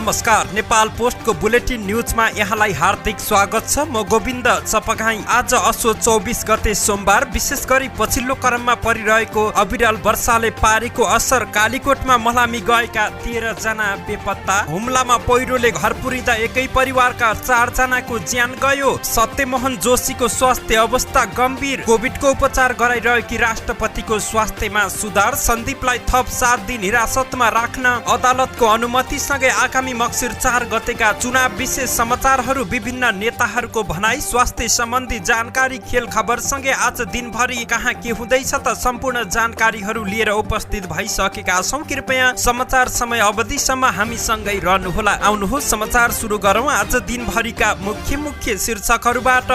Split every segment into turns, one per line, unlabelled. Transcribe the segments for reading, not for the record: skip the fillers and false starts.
नमस्कार, नेपाल पोस्टको बुलेटिन न्यूजमा यहाँलाई हार्दिक स्वागत छ। म गोविन्द चपगाई। आज असोज 24 गते सोमबार विशेष गरी पछिल्लो क्रममा परिरहेको अविरल वर्षाले पारेको असर कालीकोटमा मलामी गएका 13 जना बेपत्ता। हुम्लामा पहिरोले घर पुरिँदा एकै परिवारका 4 जनाको ज्यान गयो। सत्यमोहन जोशीको स्वास्थ्य अवस्था गम्भीर। कोभिडको उपचार गराइरहेकी राष्ट्रपतिको स्वास्थ्यमा सुधार। सन्दीपलाई थप 7 दिन हिरासतमा राख्न अदालतको अनुमतिसँगै आगामी मक्सिर 4 गतेका चुनाव विशेष समाचारहरू। विभिन्न नेताहरूको भनाई, स्वास्थ्य सम्बन्धी जानकारी, खेल खबरसँगै आज दिनभरि कहाँ के हुँदैछ त सम्पूर्ण जानकारीहरू लिएर उपस्थित भइसकेका छौं। कृपया समाचार समय अवधिसम्म हामीसँगै रहनुहोला। आउनुहोस् समाचार सुरु गरौं। आज दिनभरिका मुख्य शीर्षकहरूबाट।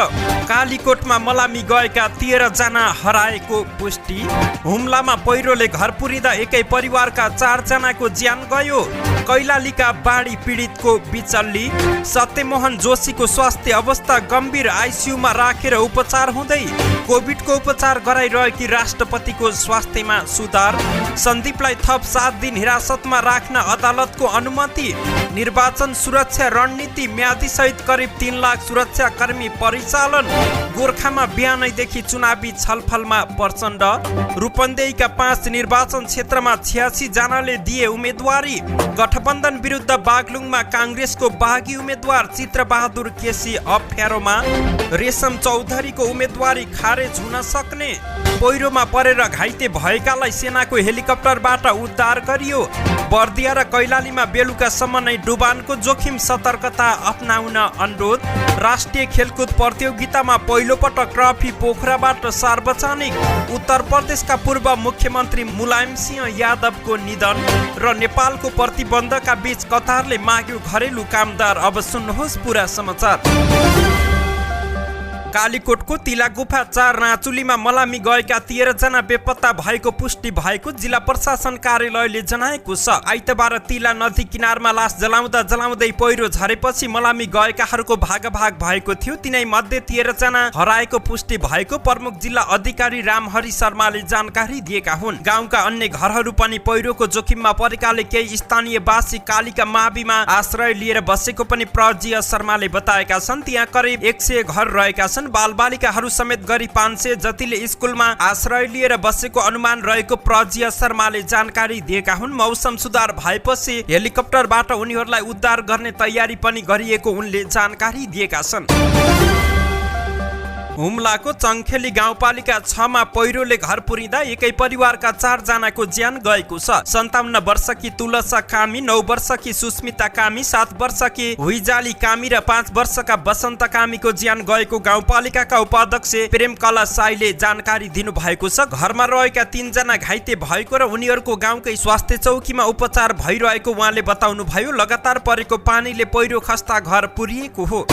कालीकोटमा मलामी गएका 13 जना हराएको पुष्टि। हुम्लामा पहिरोले घर पुरिँदा एकै परिवारका 4 जनाको ज्यान गयो। कैलालीका बाढी पीडितको बिचल्ली। सत्यमोहन जोशीको स्वास्थ्य अवस्था गम्भीर, आइसियुमा राखेर उपचार हुँदै। कोभिडको उपचार गराइरहेकी राष्ट्रपतिको स्वास्थ्यमा सुधार। सन्दीपलाई थप 7 दिन हिरासतमा राख्न अदालतको अनुमति। निर्वाचन सुरक्षा रणनीति, म्यादी सहित करिब 3 लाख सुरक्षाकर्मी परिचालन। गोर्खामा बिहानैदेखि चुनावी छलफलमा प्रचण्ड। रूपन्देहीका 5 निर्वाचन क्षेत्रमा 86 जनाले दिए उम्मेदवारी। गठबन्धन विरुद्ध बागलुङमा काङ्ग्रेसको बागी उम्मेद्वार चित्रबहादुर केसी अप्ठ्यारोमा। रेशम चौधरीको उम्मेदवारी खारेज हुन सक्ने। पहिरोमा परेर घाइते भएकालाई सेनाको हेलिकप्टरबाट उद्धार गरियो। बर्दिया र कैलालीमा बेलुकासम्म नै डुबानको जोखिम, सतर्कता अपनाउन अनुरोध। राष्ट्रिय खेलकुद प्रतियोगितामा पहिलोपटक ट्रफी पोखराबाट सार्वजनिक। उत्तर प्रदेशका पूर्व मुख्यमन्त्री मुलायम सिंह यादवको निधन र नेपालको प्रतिबन्धका बीच कतारले माग्यो घरेलु कामदार। अब सुन्नुहोस् पूरा समाचार। कालीकोटको तिला गुफा 4 राँचुलीमा मलामी गएका 13 जना बेपत्ता भएको पुष्टि भएको जिल्ला प्रशासन कार्यालयले जनाएको छ। आइतबार तिला नदी किनारमा लास जलाउँदै पहिरो झरेपछि मलामी गएकाहरूको भागाभाग भएको थियो। तिनै मध्ये 13 जना हराएको पुष्टि भएको प्रमुख जिल्ला अधिकारी रामहरि शर्माले जानकारी दिएका हुन्। गाउँका अन्य घरहरू पनि पहिरोको जोखिममा परेकाले केही स्थानीयवासी कालीका माविमा आश्रय लिएर बसेको पनि प्रजीय शर्माले बताएका छन्। त्यहाँ करिब 100 घर रहेका छन्। बालबालिकाहरू समेत गरी 500 जतिले स्कुलमा आश्रय लिएर बसेको अनुमान रहेको प्रजीय शर्माले जानकारी दिएका हुन्। मौसम सुधार भएपछि हेलिकप्टरबाट उनीहरूलाई उद्धार गर्ने तयारी पनि गरिएको उनले जानकारी दिएका छन्। हुम्लाको चङ्खेली गाउँपालिका 6 मा पहिरोले घर पुरिँदा एकै परिवारका 4 जनाको ज्यान गएको छ। 57 वर्षकी तुलसा कामी, 9 वर्षकी सुस्मिता कामी, 7 वर्षकी हुइजाली कामी र 5 वर्षका बसन्त कामीको ज्यान गएको गाउँपालिकाका उपाध्यक्ष प्रेमकला साईले जानकारी दिनुभएको छ। घरमा रहेका 3 जना घाइते भएको र उनीहरूको गाउँकै स्वास्थ्य चौकीमा उपचार भइरहेको उहाँले बताउनु भयो। लगातार परेको पानीले पहिरो खस्ता घर पुरिएको हो।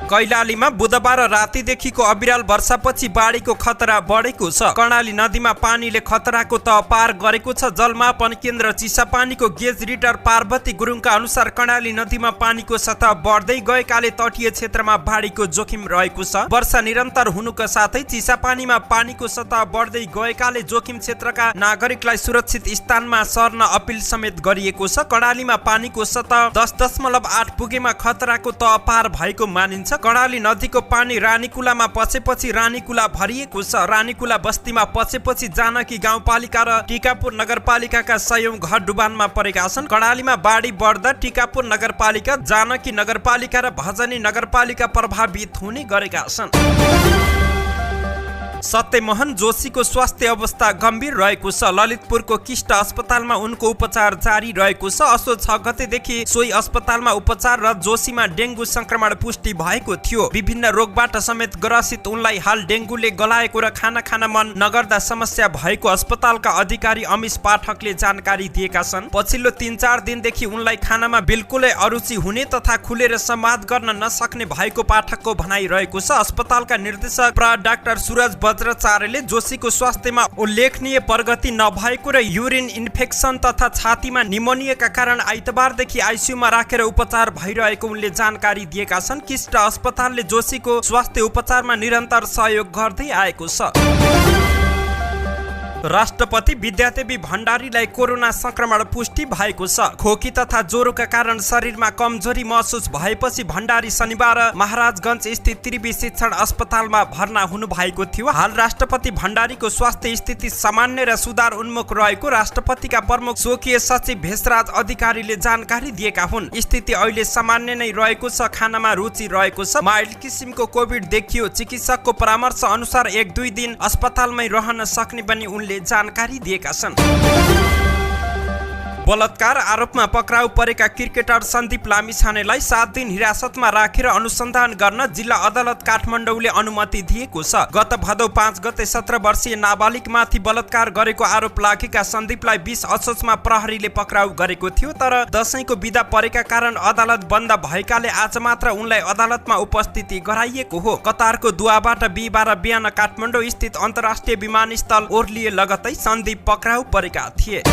कैलालीमा बुधबार रातिदेखिको अविरल वर्षापछि बाढीको खतरा बढेको छ। कर्णाली नदीमा पानीले खतराको तह पार गरेको छ। जलमापन केन्द्र चिसापानीको गेज रिडर पार्वती गुरुङका अनुसार कर्णाली नदीमा पानीको सतह बढ्दै गएकाले तटीय क्षेत्रमा बाढीको जोखिम रहेको छ। वर्षा निरन्तर हुनुका साथै चिसापानीमा पानीको सतह बढ्दै गएकाले जोखिम क्षेत्रका नागरिकलाई सुरक्षित स्थानमा सर्न अपिल समेत गरिएको छ। कर्णालीमा पानीको सतह 10.8 पुगेमा खतराको तह पार भएको मानिन्छ। कर्णाली नदीको पानी रानीकुलामा पसेपछि रानीकुला भरिएको छ। रानीकुला बस्तीमा पसेपछि जानकी गाउँपालिका र टिकापुर नगरपालिकाका 100औं घर डुबानमा परेका छन्। कर्णालीमा बाढी बढ्दा टिकापुर नगरपालिका, जानकी नगरपालिका र भजनी नगरपालिका प्रभावित हुने गरेका छन्। सत्यमोहन जोशीको स्वास्थ्य अवस्था गम्भीर रहेको छ। ललितपुरको किष्ट अस्पतालमा उनको उपचार जारी रहेको छ। असोज 6 गतेदेखि सोही अस्पतालमा उपचार र जोशीमा डेङ्गु संक्रमण पुष्टि भएको थियो। विभिन्न रोगबाट समेत ग्रसित उनलाई हाल डेङ्गुले गलाएको र खाना खान मन नगर्दा समस्या भएको अस्पतालका अधिकारी अमिश पाठकले जानकारी दिएका छन्। पछिल्लो 3-4 दिनदेखि उनलाई खानामा बिल्कुलै अरुचि हुने तथा खुलेर संवाद गर्न नसक्ने भएको पाठकको भनाइ रहेको छ। अस्पतालका निर्देशक डाक्टर सुरज बज्राचार्यले जोशीको स्वास्थ्यमा उल्लेखनीय प्रगति नभएको र युरिन इन्फेक्सन तथा छातीमा निमोनियाका कारण आइतबारदेखि आइसियुमा राखेर उपचार भइरहेको उनले जानकारी दिएका छन्। किष्ट अस्पतालले जोशीको स्वास्थ्य उपचारमा निरन्तर सहयोग गर्दै आएको छ। राष्ट्रपति विद्यादेवी भण्डारीलाई कोरोना संक्रमण पुष्टि भएको छ। खोकी तथा ज्वरोका कारण शरीरमा कमजोरी महसुस भएपछि भण्डारी शनिबार महाराजगञ्ज स्थित त्रिवी शिक्षण अस्पतालमा भर्ना हुनु भएको थियो। हाल राष्ट्रपति भण्डारीको स्वास्थ्य स्थिति सामान्य र सुधार उन्मुख रहेको राष्ट्रपतिका प्रमुख स्वकीय सचिव भेषराज अधिकारीले जानकारी दिएका हुन्। स्थिति अहिले सामान्य नै रहेको छ। खानामा रुचि रहेको छ। माइल्ड किसिमको कोभिड देखियो। चिकित्सकको परामर्श अनुसार 1-2 दिन अस्पतालमै रहन सक्ने पनि उनले जानकारी दिएका छन्। बलात्कार आरोपमा पक्राउ परेका क्रिकेटर सन्दीप लामिछानेलाई 7 दिन हिरासतमा राखेर अनुसन्धान गर्न जिल्ला अदालत काठमाडौँले अनुमति दिएको छ। गत भदौ 5 गते 17 वर्षीय नाबालिगमाथि बलात्कार गरेको आरोप लागेका सन्दीपलाई 20 असोजमा प्रहरीले पक्राउ गरेको थियो। तर दशैंको बिदा परेका कारण अदालत बन्द भएकाले आज मात्र उनलाई अदालतमा उपस्थिति गराइएको हो। कतारको दुवाबाट बिहीबार बिहान काठमाडौँ स्थित अन्तर्राष्ट्रिय विमानस्थल ओर्लिए लगतै सन्दीप पक्राउ परेका थिए।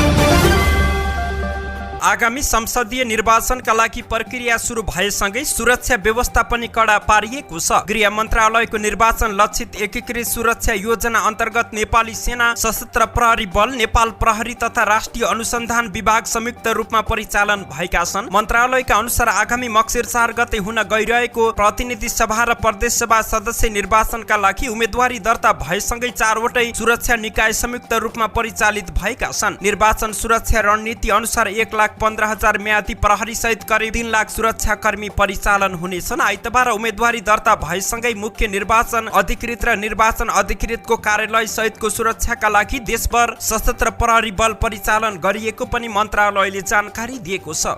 आगामी संसदीय निर्वाचनका लागि प्रक्रिया सुरु भएसँगै सुरक्षा व्यवस्था पनि कडा पारिएको छ। गृह मन्त्रालयको निर्वाचन लक्षित एकीकृत सुरक्षा योजना अन्तर्गत नेपाली सेना, सशस्त्र प्रहरी बल, नेपाल प्रहरी तथा राष्ट्रिय अनुसन्धान विभाग संयुक्त रूपमा परिचालन भएका छन्। मन्त्रालयका अनुसार आगामी मक्सिर 4 गते हुन गइरहेको प्रतिनिधि सभा र प्रदेश सभा सदस्य निर्वाचनका लागि उम्मेदवारी दर्ता भएसँगै 4वटै सुरक्षा निकाय संयुक्त रूपमा परिचालित भएका छन्। निर्वाचन सुरक्षा रणनीति अनुसार 1,15,000 म्यादी प्रहरी सहित करिब 3 लाख सुरक्षाकर्मी परिचालन हुनेछन्। आइतबार उम्मेदवारी दर्ता भएसँगै मुख्य निर्वाचन अधिकृत र निर्वाचन अधिकृतको कार्यालय सहितको सुरक्षाका लागि देशभर सशस्त्र प्रहरी बल परिचालन गरिएको पनि मन्त्रालयले जानकारी दिएको छ।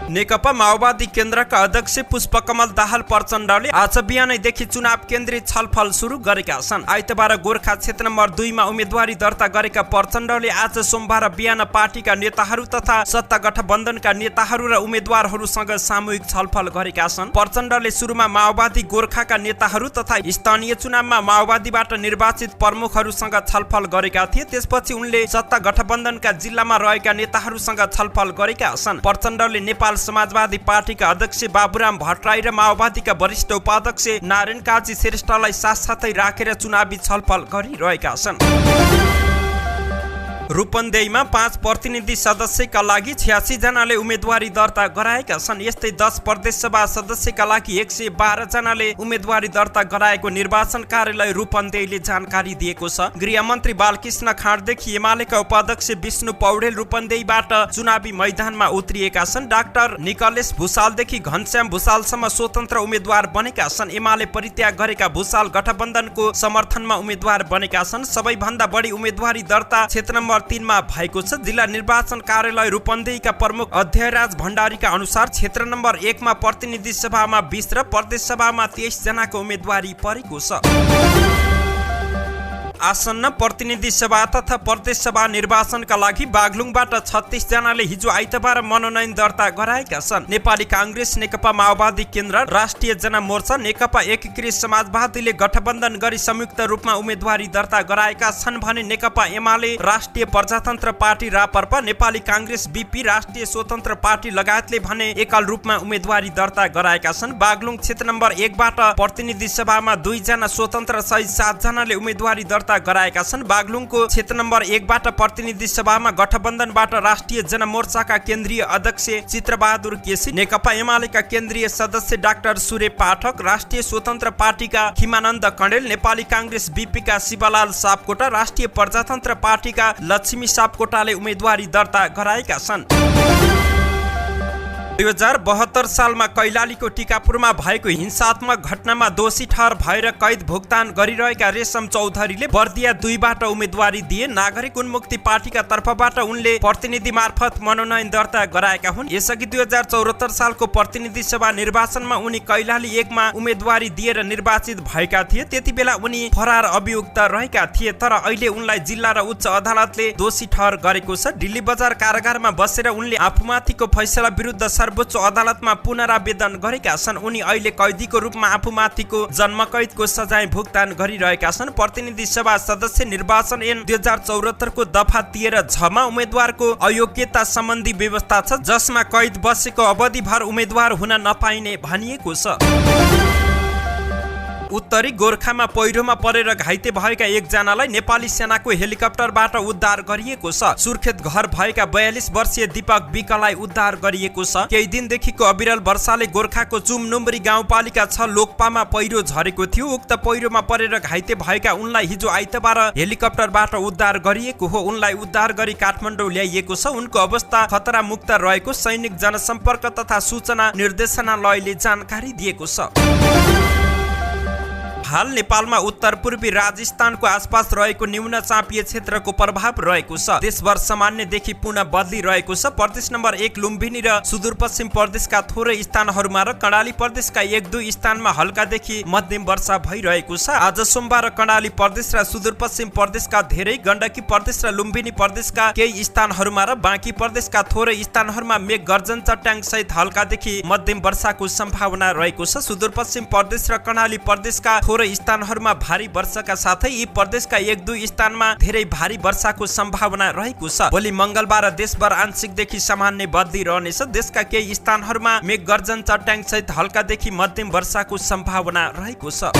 नेकपा माओवादी केन्द्रका अध्यक्ष पुष्पकमल दाहाल प्रचण्डले आज बिहानैदेखि चुनाव केन्द्रित छलफल सुरु गरेका छन्। आइतबार गोर्खा क्षेत्र नम्बर 2 मा उम्मेदवारी दर्ता गरेका प्रचण्डले आज सोमबार बिहान पार्टीका नेताहरू तथा सत्ता गठबन्धनका नेताहरू र उम्मेदवारहरूसँग सामूहिक छलफल गरेका छन्। प्रचण्डले सुरुमा माओवादी गोर्खाका नेताहरू तथा स्थानीय चुनावमा माओवादीबाट निर्वाचित प्रमुखहरूसँग छलफल गरेका थिए। त्यसपछि उनले सत्ता गठबन्धनका जिल्लामा रहेका नेताहरूसँग छलफल गरेका छन्। प्रचण्डले नेपाल समाजवादी पार्टीका अध्यक्ष बाबुराम भट्टराई र माओवादीका वरिष्ठ उपाध्यक्ष नारायण काजी श्रेष्ठलाई साथसाथै राखेर चुनावी छलफल गरिरहेका छन्। रूपन्देहीमा 5 प्रतिनिधि सदस्यका लागि 86 जनाले उम्मेदवारी दर्ता गराएका छन्। यस्तै 10 प्रदेश सभा सदस्यका लागि 112 जनाले उम्मेदवारी दर्ता गराएको निर्वाचन कार्यालय रूपन्देहीले जानकारी दिएको छ। गृहमन्त्री बालकृष्ण खाँडदेखि एमालेका उपाध्यक्ष विष्णु पौडेल रूपन्देहीबाट चुनावी मैदानमा उत्रिएका छन्। डाक्टर निकलेश भुसालदेखि घनश्याम भुसालसम्म स्वतन्त्र उम्मेदवार बनेका छन्। एमाले परित्याग गरेका भुसाल गठबन्धनको समर्थनमा उम्मेदवार बनेका छन्। सबैभन्दा बढी उम्मेदवारी दर्ता क्षेत्र नम्बर 3 मा भएको छ। जिल्ला निर्वाचन कार्यालय रूपन्देहीका प्रमुख अध्ययराज भण्डारीका अनुसार क्षेत्र नम्बर 1 मा प्रतिनिधि सभामा 20 र प्रदेश सभामा 23 जनाको उम्मेदवारी परेको छ। आसन्न प्रतिनिधि सभा तथा प्रदेश सभा निर्वाचनका लागि बागलुङबाट 36 जनाले हिजो आइतबार मनोनयन दर्ता गराएका छन्। नेपाली कांग्रेस, नेकपा माओवादी केन्द्र, राष्ट्रिय जनमोर्चा, नेकपा एकीकृत समाजवादीले गठबन्धन गरी संयुक्त रूपमा उम्मेदवारी दर्ता गराएका छन् भने नेकपा एमाले, राष्ट्रिय प्रजातन्त्र पार्टी रापरपा, नेपाली कांग्रेस बीपी, राष्ट्रिय स्वतन्त्र पार्टी लगायतले भने एकल रूपमा उम्मेदवारी दर्ता गराएका छन्। बागलुङ क्षेत्र नम्बर 1 बाट प्रतिनिधि सभामा 2 जना स्वतन्त्र सहित 7 जनाले उम्मेदवारी दर्ता गराएका छन्। बागलुङको क्षेत्र नम्बर 1 बाट प्रतिनिधि सभामा गठबन्धनबाट राष्ट्रिय जनमोर्चाका केन्द्रीय अध्यक्ष चित्रबहादुर केसी, नेकपा एमालेका केन्द्रीय सदस्य डाक्टर सूर्य पाठक, राष्ट्रिय स्वतन्त्र पार्टीका खिमानन्द कणेल, नेपाली कांग्रेस बीपीका शिवलाल सापकोटा, राष्ट्रिय प्रजातन्त्र पार्टीका लक्ष्मी सापकोटाले उम्मेदवारी दर्ता गराएका छन्। 2072 सालमा कैलालीको टिकापुरमा भएको हिंसात्मक घटनामा दोषी ठहर भएर कैद भुक्तान गरिरहेका रेशम चौधरीले बर्दिया 2 बाट उम्मेदवारी दिए। नागरिक उन्मुक्ति पार्टीका तर्फबाट उनले प्रतिनिधि मार्फत मनोनयन दर्ता गराएका हुन्। यसअघि 2074 सालको प्रतिनिधि सभा निर्वाचनमा उनी कैलाली 1 मा उम्मेदवारी दिएर निर्वाचित भएका थिए। त्यति बेला उनी फरार अभियुक्त रहेका थिए, तर अहिले उनलाई जिल्ला र उच्च अदालतले दोषी ठहर गरेको छ। दिल्ली बजार कारागारमा बसेर उनले आफूमाथिको फैसला विरुद्ध सर्वोच्च अदालतमा पुनरावेदन गरेका छन्। उनी अहिले कैदीको रूपमा आफूमाथिको जन्मकैदको सजाय भुक्तान गरिरहेका छन्। प्रतिनिधि सभा सदस्य निर्वाचन ऐन 2074 को दफा 13 मा उम्मेदवारको अयोग्यता सम्बन्धी व्यवस्था छ, जसमा कैद बसेको अवधिभर उम्मेदवार हुन नपाइने भनिएको छ। उत्तरी गोर्खामा पहिरोमा परेर घाइते भएका एकजनालाई नेपाली सेनाको हेलिकप्टरबाट उद्धार गरिएको छ। सुर्खेत घर भएका 42 वर्षीय दीपक विकलाई उद्धार गरिएको छ। केही दिनदेखिको अविरल वर्षाले गोर्खाको चुमनुम्बरी गाउँपालिका 6 लोकपामा पहिरो झरेको थियो। उक्त पहिरोमा परेर घाइते भएका उनलाई हिजो आइतबार हेलिकप्टरबाट उद्धार गरिएको हो। उनलाई उद्धार गरी काठमाडौँ ल्याइएको छ। उनको अवस्था खतरा मुक्त रहेको सैनिक जनसम्पर्क तथा सूचना निर्देशनालयले जानकारी दिएको छ। हाल नेपालमा उत्तर पूर्वी राजस्थानको आसपास रहेको न्यून चापिय क्षेत्रको प्रभाव रहेको छ। देशभर सामान्यदेखि पुनः बदली रहेको छ। प्रदेश नम्बर 1 लुम्बिनी र सुदूरपश्चिम प्रदेशका थोरै स्थानहरूमा र कर्णाली प्रदेशका 1-2 स्थानमा हल्कादेखि मध्यम वर्षा भइरहेको छ। आज सोमबार कर्णाली प्रदेश र सुदूरपश्चिम प्रदेशका धेरै, गण्डकी प्रदेश र लुम्बिनी प्रदेशका केही स्थानहरूमा र बाँकी प्रदेशका थोरै स्थानहरूमा मेघ गर्जन चट्याङ सहित हल्कादेखि मध्यम वर्षाको सम्भावना रहेको छ। सुदूरपश्चिम प्रदेश र कर्णाली प्रदेशका स्थानहरूमा भारी वर्षाका साथै यी प्रदेशका 1-2 स्थानमा धेरै भारी वर्षाको सम्भावना रहेको छ। भोलि मंगलबार देशभर आंशिकदेखि सामान्य बदली रहनेछ। देशका केही स्थानहरूमा मेघ गर्जन चट्याङ सहित हल्कादेखि मध्यम वर्षाको सम्भावना रहेको छ।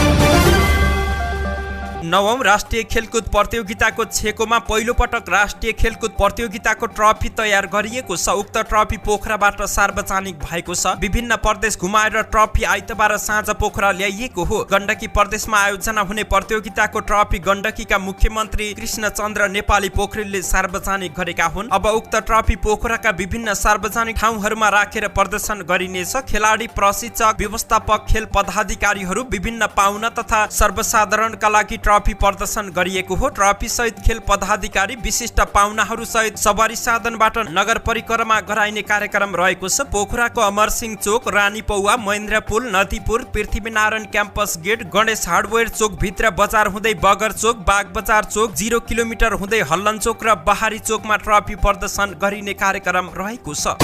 9औं राष्ट्रिय खेलकुद प्रतियोगिताको छेकोमा पहिलो पटक राष्ट्रिय खेलकुद प्रतियोगिताको ट्रफी तयार गरिएको छ। उक्त ट्रफी पोखराबाट सार्वजनिक भएको छ। विभिन्न प्रदेश घुमाएर ट्रफी आइतबार साँझ पोखरा ल्याइएको हो। गण्डकी प्रदेशमा आयोजना हुने प्रतियोगिताको ट्रफी गण्डकीका मुख्यमन्त्री कृष्णचन्द्र नेपाली पोखरेलले सार्वजनिक गरेका हुन्। अब उक्त ट्रफी पोखराका विभिन्न सार्वजनिक ठाउँहरूमा राखेर प्रदर्शन गरिनेछ। खेलाडी, प्रशिक्षक, व्यवस्थापक, खेल पदाधिकारीहरू, विभिन्न पाहुना तथा सर्वसाधारणका लागि ट्रफी प्रदर्शन गरिएको हो। ट्रफी सहित खेल पदाधिकारी, विशिष्ट पाहुनाहरू सहित सवारी साधनबाट नगर परिक्रमा गराइने कार्यक्रम रहेको छ। पोखराको Amarsingh Chowk, Rani Pauwa, Mahendra Pul, Nadipur, Prithvinarayan campus gate, Ganesh hardware Chowk भित्र बजार हुँदै बगर चोक, बाग बजार चोक, 0 किलोमिटर हुँदै हल्लन चोक र बहारी चोकमा ट्रफी प्रदर्शन गरिने कार्यक्रम रहेको छ।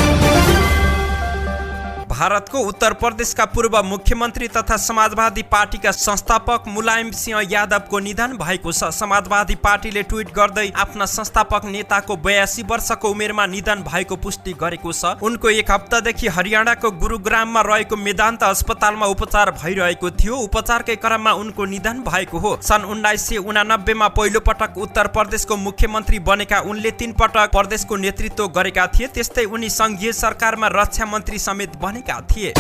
भारतको उत्तर प्रदेशका पूर्व मुख्यमन्त्री तथा समाजवादी पार्टीका संस्थापक मुलायम सिंह यादवको निधन भएको छ। समाजवादी पार्टीले ट्विट गर्दै आफ्ना संस्थापक नेताको 82 वर्षको उमेरमा निधन भएको पुष्टि गरेको छ। उनको एक हप्तादेखि हरियाणाको गुरुग्राममा रहेको मेदान्त अस्पतालमा उपचार भइरहेको थियो। उपचारकै क्रममा उनको निधन भएको हो। सन् 1989 मा पहिलो पटक उत्तर प्रदेशको मुख्यमन्त्री बनेका उनले 3 पटक प्रदेशको नेतृत्व गरेका थिए। त्यस्तै उनी संघीय सरकारमा रक्षा मन्त्री समेत बने थिए।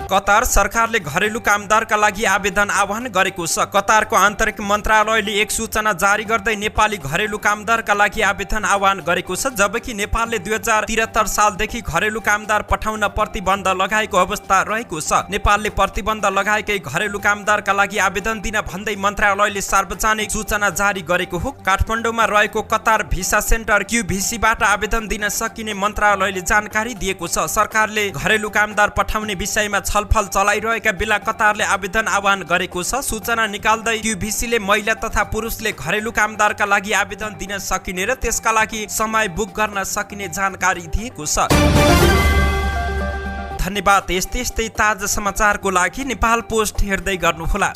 कतार सरकारले घरेलु कामदारका लागि आवेदन आह्वान गरेको छ। कतारको आन्तरिक मन्त्रालयले एक सूचना जारी गर्दै नेपाली घरेलु कामदारका लागि आवेदन आह्वान गरेको छ। जबकि नेपालले 2073 सालदेखि घरेलु कामदार पठाउन प्रतिबन्ध लगाएको अवस्था रहेको छ। नेपालले प्रतिबन्ध लगाएकै घरेलु कामदारका लागि आवेदन दिन भन्दै मन्त्रालयले सार्वजनिक सूचना जारी गरेको हो। काठमाडौँमा रहेको कतार भिसा सेन्टर QVCबाट आवेदन दिन सकिने मन्त्रालयले जानकारी दिएको छ। सरकारले घरेलु कामदार पठाउने विषयमा छलफल चलाइरहेका बेला कतारले आवेदन आह्वान गरेको छ। सूचना निकाल्दै QVCले महिला तथा पुरुषले घरेलु कामदारका लागि आवेदन दिन सकिने र त्यसका लागि समय बुक गर्न सकिने जानकारी दिएको छ। धन्यवाद। यस्तै ताजा समाचारको लागि नेपाल पोस्ट हेर्दै गर्नुहोला।